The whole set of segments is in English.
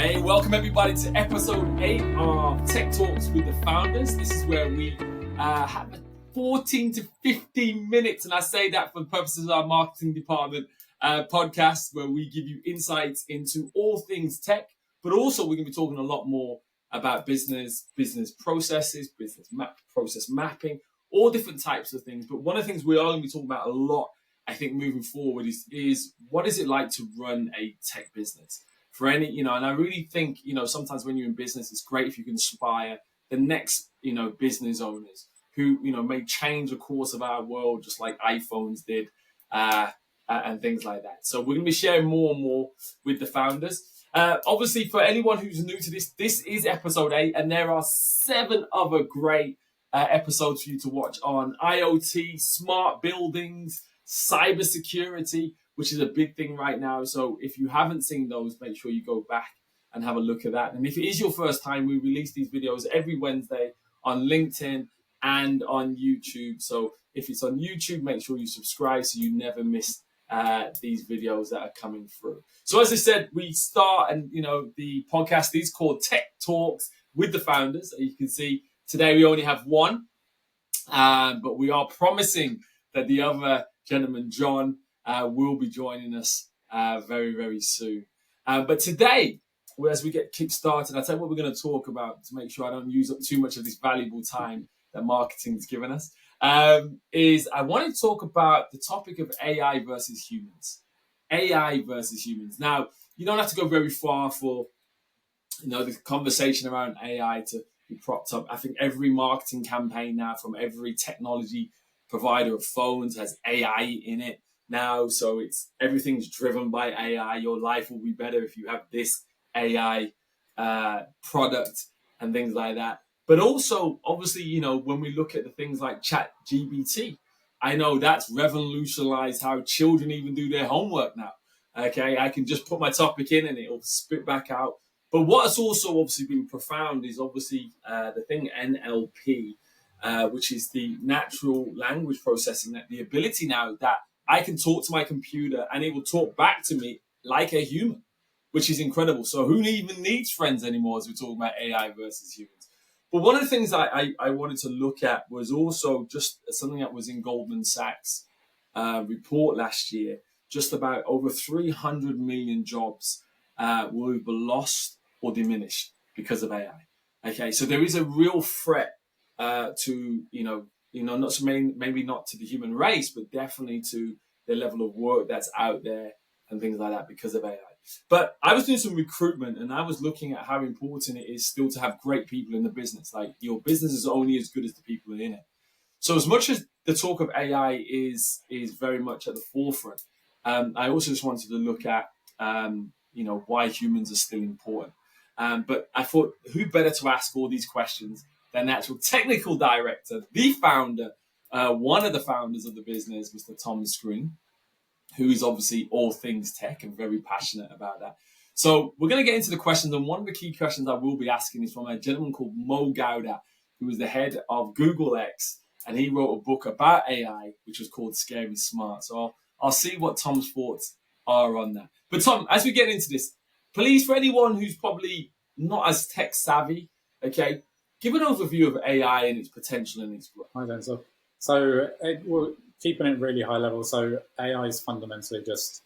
Hey, welcome everybody to episode 8 of Tech Talks with the Founders. This is where we have 14 to 15 minutes, and I say that for the purposes of our marketing department podcast, where we give you insights into all things tech, but also we're going to be talking a lot more about business processes, process mapping, all different types of things. But one of the things we are going to be talking about a lot, I think, moving forward is what is it like to run a tech business? For any, and I really think, sometimes when you're in business, it's great if you can inspire the next, business owners who, may change the course of our world, just like iPhones did, and things like that. So we're going to be sharing more and more with the founders. Obviously, for anyone who's new to this is episode 8, and there are 7 other great episodes for you to watch on IoT, smart buildings, cybersecurity, which is a big thing right now. So if you haven't seen those, make sure you go back and have a look at that. And if it is your first time, we release these videos every Wednesday on LinkedIn and on YouTube. So if it's on YouTube, make sure you subscribe so you never miss these videos that are coming through. So as I said, we start, and the podcast is called Tech Talks with the Founders. You can see today we only have one, but we are promising that the other gentleman, John, will be joining us very, very soon. But today, as we get kick-started, I'll tell you what we're going to talk about to make sure I don't use up too much of this valuable time that marketing's given us, is I want to talk about the topic of AI versus humans. AI versus humans. Now, you don't have to go very far for the conversation around AI to be propped up. I think every marketing campaign now from every technology provider of phones has AI in it now, so everything's driven by AI. Your life will be better if you have this AI product and things like that. But also, obviously, when we look at the things like ChatGPT, I know that's revolutionized how children even do their homework now. Okay, I can just put my topic in and it'll spit back out. But what has also obviously been profound is obviously the thing NLP, which is the natural language processing, that the ability now that I can talk to my computer and it will talk back to me like a human, which is incredible. So who even needs friends anymore as we're talking about AI versus humans? But one of the things I wanted to look at was also just something that was in Goldman Sachs report last year, just about over 300 million jobs will be lost or diminished because of AI. Okay, so there is a real threat to, not so maybe not to the human race, but definitely to the level of work that's out there and things like that because of AI. But I was doing some recruitment and I was looking at how important it is still to have great people in the business. Like, your business is only as good as the people in it. So as much as the talk of AI is very much at the forefront, I also just wanted to look at, why humans are still important. But I thought, who better to ask all these questions than the actual technical director, the founder, one of the founders of the business, Mr. Tom Screen, who is obviously all things tech and very passionate about that. So we're going to get into the questions, and one of the key questions I will be asking is from a gentleman called Mo Gowda, who was the head of Google X, and he wrote a book about AI, which was called Scary Smart. So I'll see what Tom's thoughts are on that. But Tom, as we get into this, please, for anyone who's probably not as tech savvy, okay, give an overview of AI and its potential and its growth. Hi, Denzel. So keeping it really high level. So AI is fundamentally just,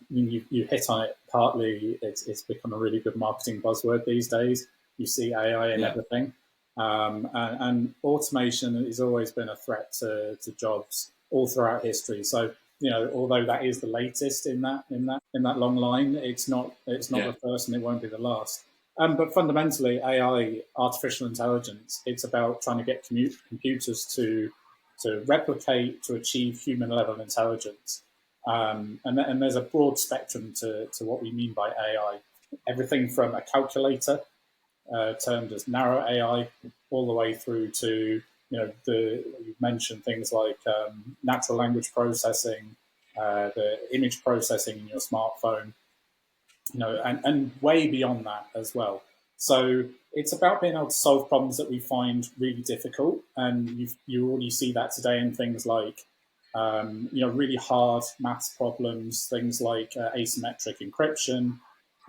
you hit on it partly. It's become a really good marketing buzzword these days. You see AI in everything. And automation has always been a threat to jobs all throughout history. So, although that is the latest in that long line, it's not the first and it won't be the last. But fundamentally, AI, artificial intelligence, it's about trying to get computers to replicate, to achieve human level intelligence. And there's a broad spectrum to what we mean by AI. Everything from a calculator, termed as narrow AI, all the way through to, you've mentioned things like natural language processing, the image processing in your smartphone, and way beyond that as well. So it's about being able to solve problems that we find really difficult, and you already see that today in things like, really hard maths problems, things like asymmetric encryption,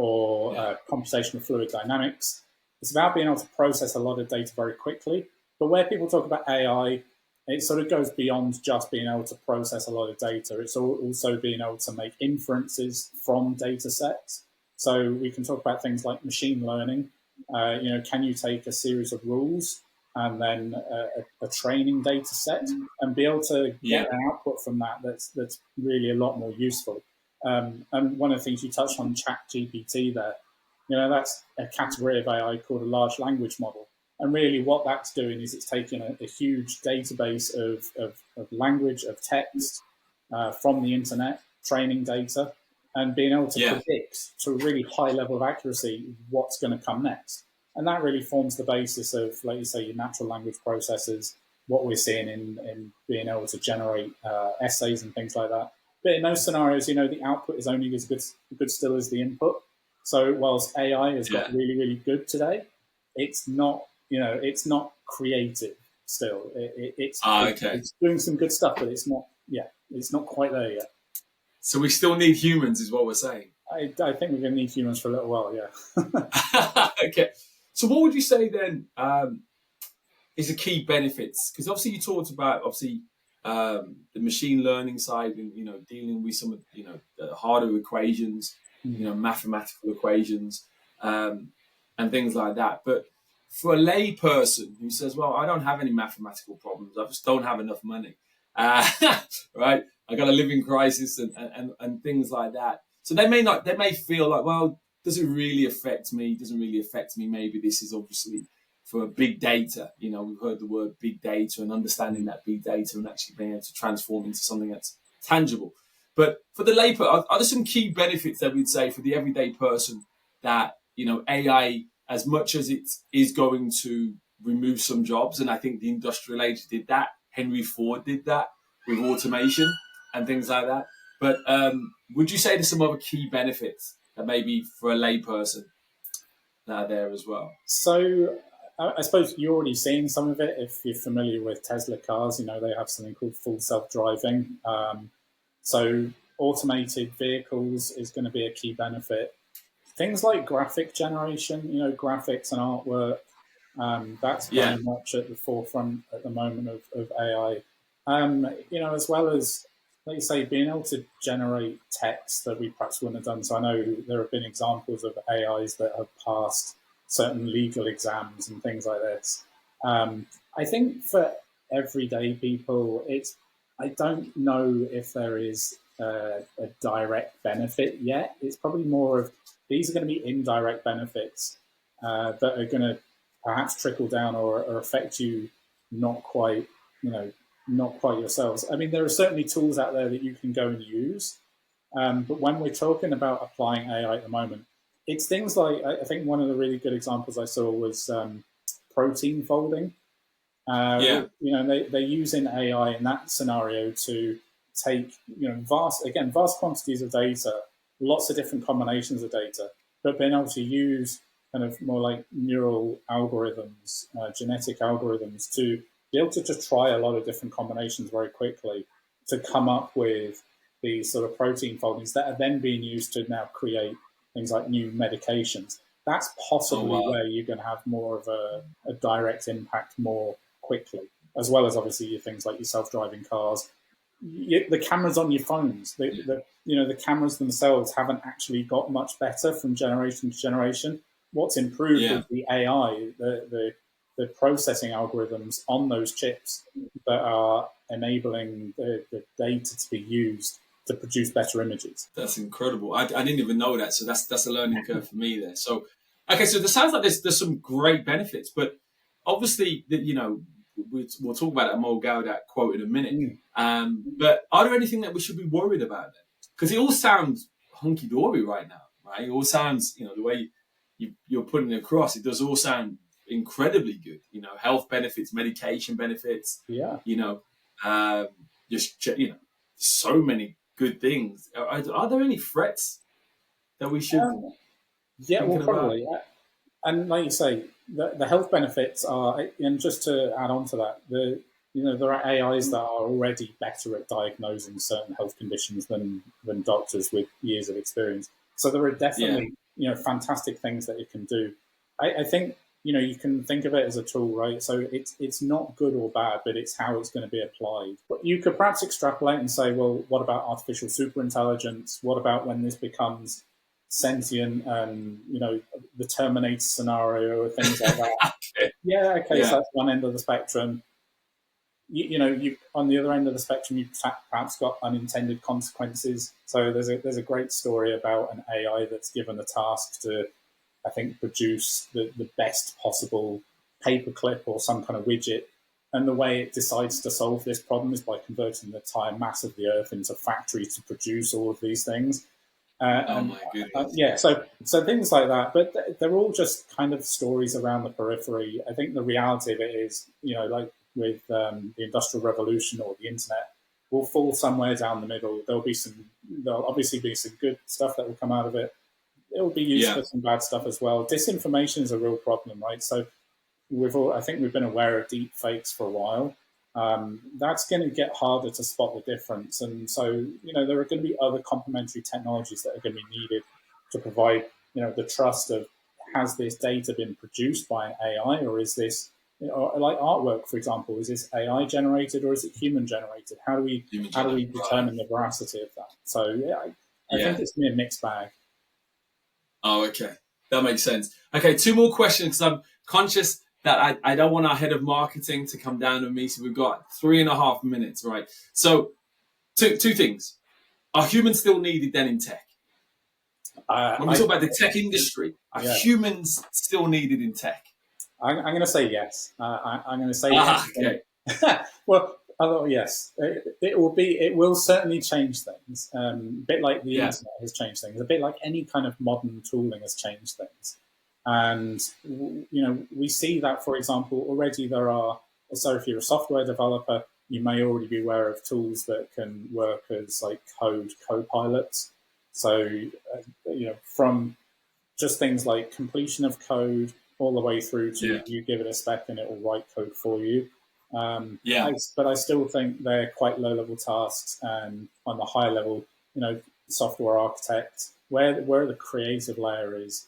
or Yeah. computational fluid dynamics. It's about being able to process a lot of data very quickly. But where people talk about AI, it sort of goes beyond just being able to process a lot of data. It's also being able to make inferences from data sets. So we can talk about things like machine learning. Can you take a series of rules and then a training data set and be able to Yeah. get an output from that that's really a lot more useful? And one of the things you touched on, ChatGPT there, that's a category of AI called a large language model. And really what that's doing is it's taking a huge database of language, of text from the internet, training data, and being able to predict to a really high level of accuracy what's going to come next. And that really forms the basis of, like you say, your natural language processors, what we're seeing in being able to generate essays and things like that. But in those scenarios, the output is only as good still as the input. So whilst AI has got really, really good today, it's not, it's not creative still. It's doing some good stuff, but it's not quite there yet. So we still need humans, is what we're saying. I think we're going to need humans for a little while, yeah. Okay. So what would you say then is the key benefits? Because obviously you talked about the machine learning side and dealing with some of the harder equations, mathematical equations, and things like that. But for a lay person who says, "Well, I don't have any mathematical problems. I just don't have enough money," right? I got a living crisis and things like that. So they may feel like, well, does it really affect me? Doesn't really affect me. Maybe this is obviously for big data. We've heard the word big data and understanding that big data and actually being able to transform into something that's tangible. But for the layper, are there some key benefits that we'd say for the everyday person that, AI, as much as it is going to remove some jobs, and I think the industrial age did that, Henry Ford did that with automation and things like that. But would you say there's some other key benefits that maybe for a layperson that are there as well? So I suppose you're already seeing some of it if you're familiar with Tesla cars. They have something called full self-driving. So automated vehicles is going to be a key benefit. Things like graphic generation, graphics and artwork, that's very much at the forefront at the moment of AI. As well as, like you say, being able to generate text that we perhaps wouldn't have done. So I know there have been examples of AIs that have passed certain legal exams and things like this. I think for everyday people, I don't know if there is a direct benefit yet. It's probably more of these are going to be indirect benefits that are going to perhaps trickle down or affect you not quite yourselves. I mean, there are certainly tools out there that you can go and use, but when we're talking about applying AI at the moment, it's things like, I think one of the really good examples I saw was protein folding. They're using AI in that scenario to take vast quantities of data, lots of different combinations of data, but being able to use kind of more like neural algorithms, genetic algorithms, to be able to just try a lot of different combinations very quickly to come up with these sort of protein foldings that are then being used to now create things like new medications. That's possibly where you're going to have more of a direct impact more quickly, as well as obviously your things like your self-driving cars. The cameras on your phones, the cameras themselves haven't actually got much better from generation to generation. What's improved is the AI, the processing algorithms on those chips that are enabling the data to be used to produce better images. That's incredible. I didn't even know that. So that's a learning curve for me there. So, okay, so there sounds like there's some great benefits, but obviously, we'll talk about that Mo Gaudat quote in a minute. But are there anything that we should be worried about then? Because it all sounds hunky-dory right now, right? It all sounds, the way you're putting it across, it does all sound incredibly good. Health benefits, medication benefits. So many good things. Are there any threats that we should? Probably. And like you say, the health benefits are, and just to add on to that, there are AIs that are already better at diagnosing certain health conditions than doctors with years of experience. So there are definitely fantastic things that it can do. I think you can think of it as a tool, right? So it's not good or bad, but it's how it's going to be applied. But you could perhaps extrapolate and say, well, what about artificial superintelligence? What about when this becomes sentient and the Terminator scenario or things like that? Okay, so that's one end of the spectrum. You on the other end of the spectrum, you've perhaps got unintended consequences. So there's a great story about an AI that's given a task to, I think, produce the best possible paperclip or some kind of widget. And the way it decides to solve this problem is by converting the entire mass of the Earth into factories to produce all of these things. My goodness. So things like that, but they're all just kind of stories around the periphery. I think the reality of it is, like with the Industrial Revolution or the internet, will fall somewhere down the middle. There'll obviously be some good stuff that will come out of it. It will be used for some bad stuff as well. Disinformation is a real problem, right? So I think we've been aware of deep fakes for a while. That's going to get harder to spot the difference. And so, there are going to be other complementary technologies that are going to be needed to provide, the trust of, has this data been produced by an AI, or is this, like artwork, for example, is this AI generated or is it human generated? How do we determine the veracity of that? So I think it's going to be a mixed bag. Oh, okay. That makes sense. Okay, 2 more questions, because I'm conscious that I don't want our head of marketing to come down on me. So we've got 3.5 minutes, right? So two things. Are humans still needed then in tech? When we talk about the tech industry, are humans still needed in tech? I'm going to say yes. I'm going to say yes. Okay. Well, yes. It will certainly change things. A bit like the internet has changed things. A bit like any kind of modern tooling has changed things. And, we see that, for example, already so if you're a software developer, you may already be aware of tools that can work as like co-pilots. So, from just things like completion of code all the way through to you give it a spec and it will write code for you. But I still think they're quite low-level tasks, and on the high level, software architect, where the creative layer is,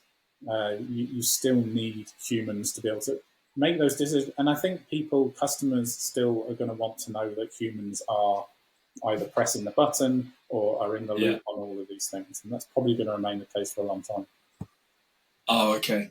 you still need humans to be able to make those decisions. And I think customers still are going to want to know that humans are either pressing the button or are in the loop on all of these things. And that's probably going to remain the case for a long time. Oh, okay.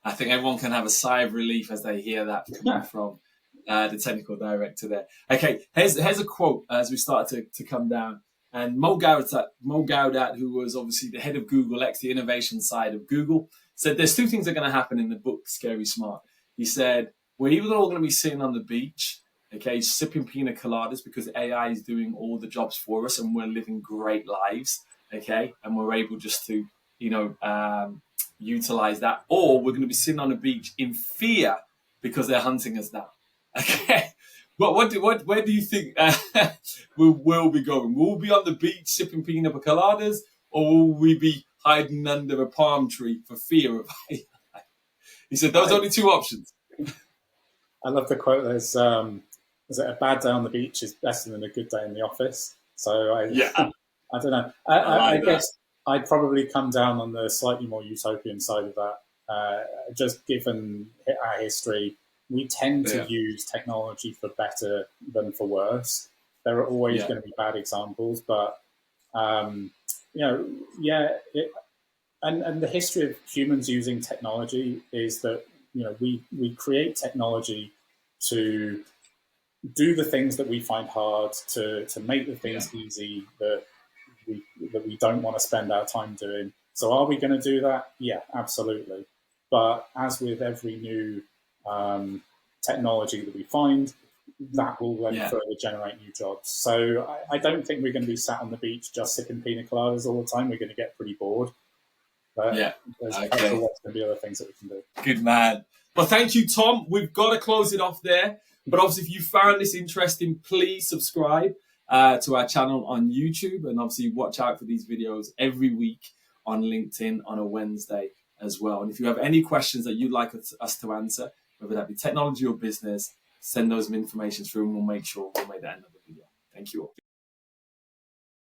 I think everyone can have a sigh of relief as they hear that coming from the technical director there. Okay, here's a quote as we start to come down. And Mo Gaudat, who was obviously the head of Google X, the innovation side of Google, said there's 2 things that are going to happen in the book, Scary Smart. He said, we're either all going to be sitting on the beach, okay, sipping pina coladas because AI is doing all the jobs for us and we're living great lives, okay, and we're able just to, utilize that, or we're going to be sitting on the beach in fear because they're hunting us down. Okay, where do you think we'll be going? Will we be on the beach sipping pina coladas, or will we be hiding under a palm tree for fear of AI? He said those are only 2 options. I love the quote. There's a bad day on the beach is better than a good day in the office. So I don't know. I guess I'd probably come down on the slightly more utopian side of that. Just given our history, we tend to use technology for better than for worse. There are always going to be bad examples, but and the history of humans using technology is that we create technology to do the things that we find hard, to make the things easy that we don't want to spend our time doing. So are we going to do that? Yeah, absolutely. But as with every new technology that we find, that will then further generate new jobs. So I don't think we're going to be sat on the beach just sipping pina coladas all the time. We're going to get pretty bored. But there's going to be other things that we can do. Good man. Well, thank you, Tom. We've got to close it off there. But obviously, if you found this interesting, please subscribe to our channel on YouTube. And obviously, watch out for these videos every week on LinkedIn on a Wednesday as well. And if you have any questions that you'd like us to answer, whether that be technology or business, send those information through and we'll make sure we'll make that another video. Thank you all.